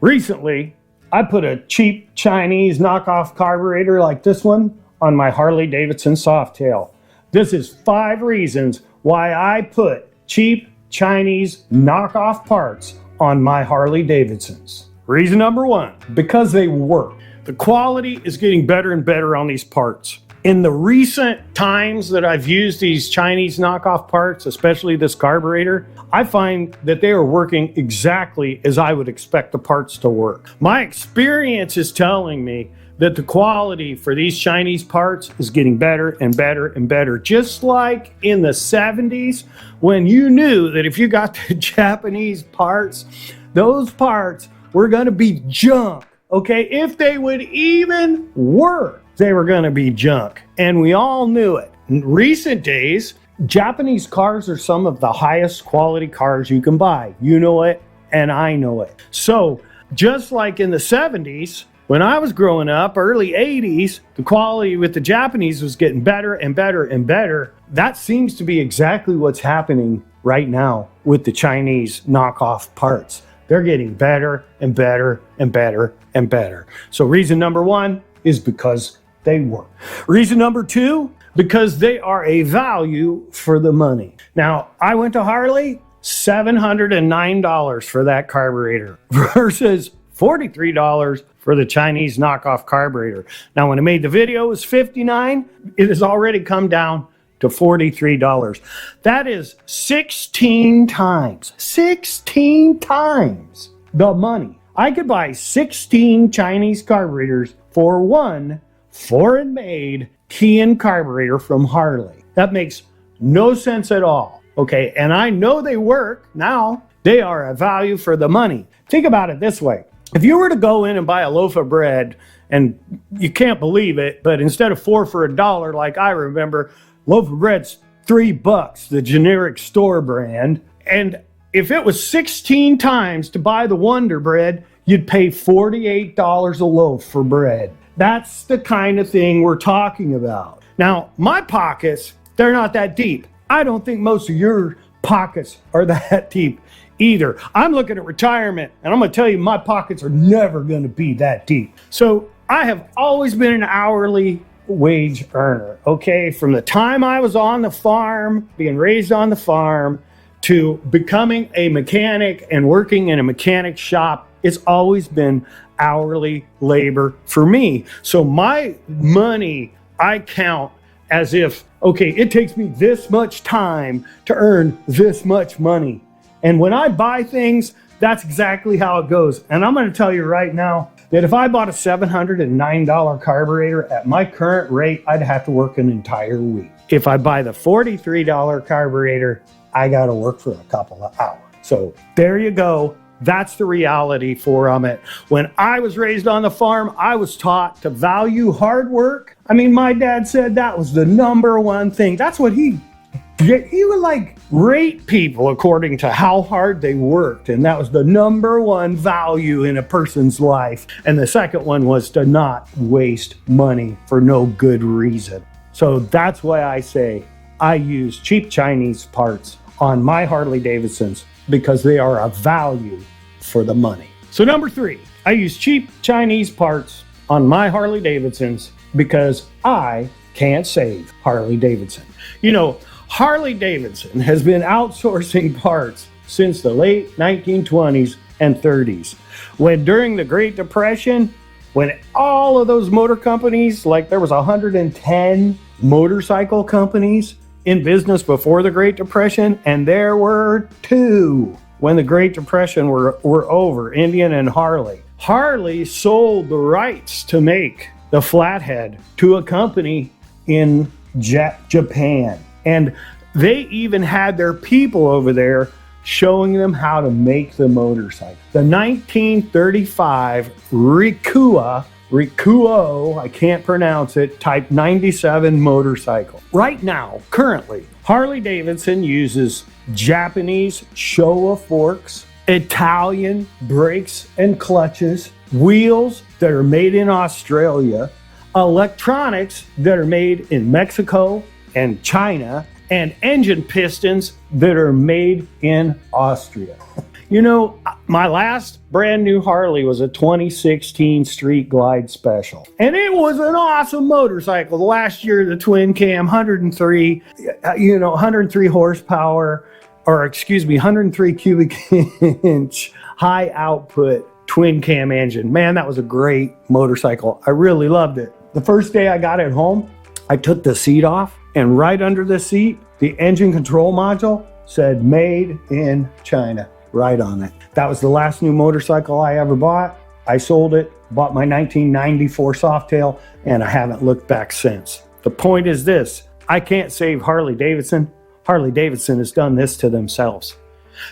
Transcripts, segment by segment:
Recently, I put a cheap Chinese knockoff carburetor like this one on my Harley Davidson Softail. This is 5 reasons why I put cheap Chinese knockoff parts on my Harley Davidsons. Reason number 1, because they work. The quality is getting better and better on these parts. In the recent times that I've used these Chinese knockoff parts, especially this carburetor, I find that they are working exactly as I would expect the parts to work. My experience is telling me that the quality for these Chinese parts is getting better and better and better. Just like in the 70s, when you knew that if you got the Japanese parts, those parts were gonna be junk, okay? If they would even work, they were gonna be junk, and we all knew it. In recent days, Japanese cars are some of the highest quality cars you can buy. You know it, and I know it. So, just like in the 70s, when I was growing up, early 80s, the quality with the Japanese was getting better and better and better. That seems to be exactly what's happening right now with the Chinese knockoff parts. They're getting better and better and better and better. So reason number 1 is because they work. Reason number 2, because they are a value for the money. Now, I went to Harley, $709 for that carburetor versus $43 for the Chinese knockoff carburetor. Now, when I made the video, it was $59. It has already come down to $43. That is 16 times the money. I could buy 16 Chinese carburetors for one foreign-made key-in carburetor from Harley. That makes no sense at all, okay? And I know they work now. They are a value for the money. Think about it this way. If you were to go in and buy a loaf of bread, and you can't believe it, but instead of 4 for $1, like I remember, loaf of bread's $3, the generic store brand. And if it was 16 times to buy the Wonder Bread, you'd pay $48 a loaf for bread. That's the kind of thing we're talking about. Now, my pockets, they're not that deep. I don't think most of your pockets are that deep either. I'm looking at retirement, and I'm gonna tell you, my pockets are never gonna be that deep. So I have always been an hourly wage earner, okay? From the time I was on the farm, being raised on the farm, to becoming a mechanic and working in a mechanic shop, it's always been hourly labor for me. So my money, I count as if, okay, it takes me this much time to earn this much money. And when I buy things, that's exactly how it goes. And I'm gonna tell you right now that if I bought a $709 carburetor at my current rate, I'd have to work an entire week. If I buy the $43 carburetor, I gotta work for a couple of hours. So there you go. That's the reality for it. When I was raised on the farm, I was taught to value hard work. I mean, my dad said that was the number 1 thing. That's what he would like rate people according to how hard they worked. And that was the number 1 value in a person's life. And the second one was to not waste money for no good reason. So that's why I say I use cheap Chinese parts on my Harley Davidsons, because they are a value for the money. So number 3, I use cheap Chinese parts on my Harley Davidsons because I can't save Harley Davidson. You know, Harley Davidson has been outsourcing parts since the late 1920s and 30s. When during the Great Depression, when all of those motor companies, like there was 110 motorcycle companies in business before the Great Depression, and there were 2 when the Great Depression were over, Indian and Harley. Harley sold the rights to make the flathead to a company in Japan. And they even had their people over there showing them how to make the motorcycle. The 1935 Rikuo, I can't pronounce it, Type 97 motorcycle. Right now, currently, Harley Davidson uses Japanese Showa forks, Italian brakes and clutches, wheels that are made in Australia, electronics that are made in Mexico and China, and engine pistons that are made in Austria. You know, My last brand new Harley was a 2016 Street Glide Special. And it was an awesome motorcycle. Last year, the twin cam, 103 horsepower, 103 cubic inch high output twin cam engine. Man, that was a great motorcycle. I really loved it. The first day I got it home, I took the seat off, and right under the seat, the engine control module said made in China right on it. That was the last new motorcycle I ever bought. I sold it, bought my 1994 Softail, and I haven't looked back since. The point is this: I can't save Harley Davidson. Harley Davidson has done this to themselves.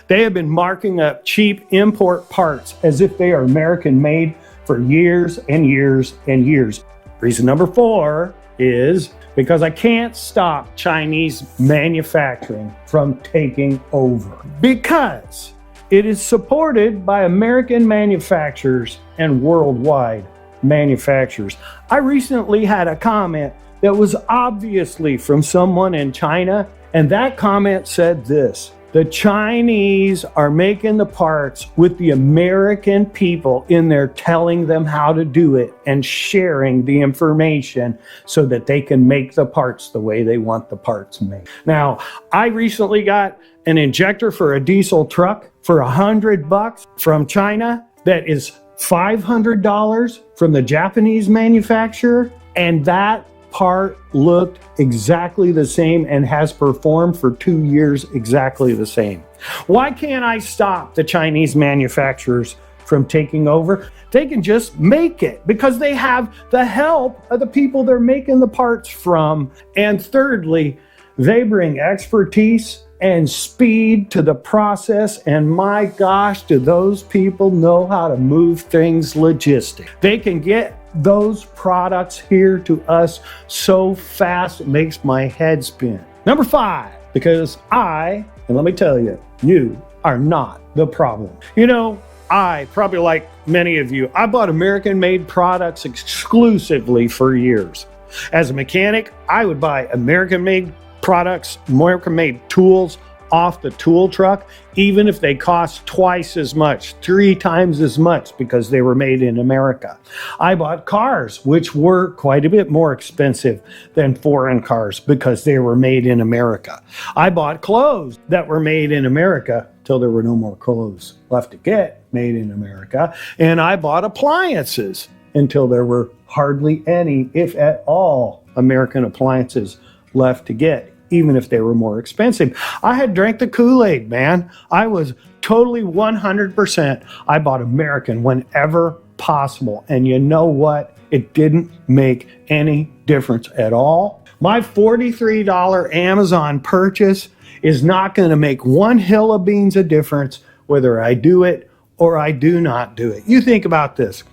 They have been marking up cheap import parts as if they are American made for years and years and years. Reason number 4 is because I can't stop Chinese manufacturing from taking over, because it is supported by American manufacturers and worldwide manufacturers. I recently had a comment that was obviously from someone in China, and that comment said this: the Chinese are making the parts with the American people in there, telling them how to do it and sharing the information so that they can make the parts the way they want the parts made. Now, I recently got an injector for a diesel truck for $100 from China that is $500 from the Japanese manufacturer, and that part looked exactly the same and has performed for 2 years exactly the same. Why can't I stop the Chinese manufacturers from taking over? They can just make it because they have the help of the people they're making the parts from. And thirdly, they bring expertise and speed to the process, and my gosh, do those people know how to move things logistic. They can get those products here to us so fast it makes my head spin. Number 5, because and let me tell you, you are not the problem. You know, I, probably like many of you, I bought American-made products exclusively for years. As a mechanic, I would buy American-made products, American-made tools off the tool truck, even if they cost twice as much, 3 times as much, because they were made in America. I bought cars, which were quite a bit more expensive than foreign cars because they were made in America. I bought clothes that were made in America till there were no more clothes left to get made in America. And I bought appliances until there were hardly any, if at all, American appliances left to get, even if they were more expensive. I had drank the Kool-Aid, man. I was totally 100%. I bought American whenever possible. And you know what? It didn't make any difference at all. My $43 Amazon purchase is not going to make one hill of beans of difference whether I do it or I do not do it. You think about this.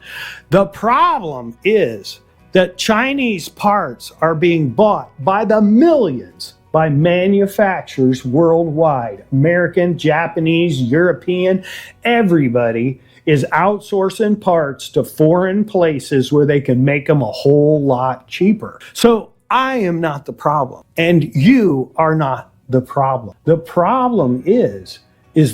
The problem is that Chinese parts are being bought by the millions by manufacturers worldwide. American, Japanese, European, everybody is outsourcing parts to foreign places where they can make them a whole lot cheaper. So I am not the problem, and you are not the problem. The problem is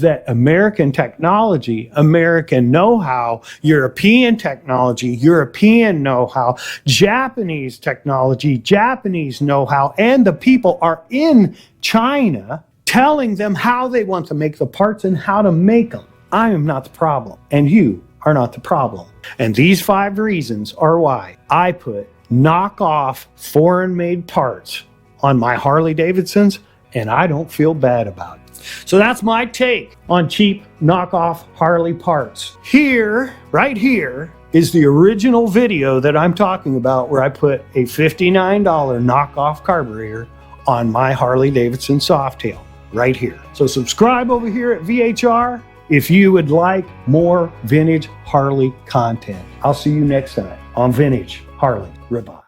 that American technology, American know-how, European technology, European know-how, Japanese technology, Japanese know-how, and the people are in China telling them how they want to make the parts and how to make them. I am not the problem, and you are not the problem. And these 5 reasons are why I put knockoff foreign-made parts on my Harley Davidsons, and I don't feel bad about it. So that's my take on cheap knockoff Harley parts. Here, right here, is the original video that I'm talking about where I put a $59 knockoff carburetor on my Harley Davidson Softail, right here. So subscribe over here at VHR if you would like more vintage Harley content. I'll see you next time on Vintage Harley Rip-Off.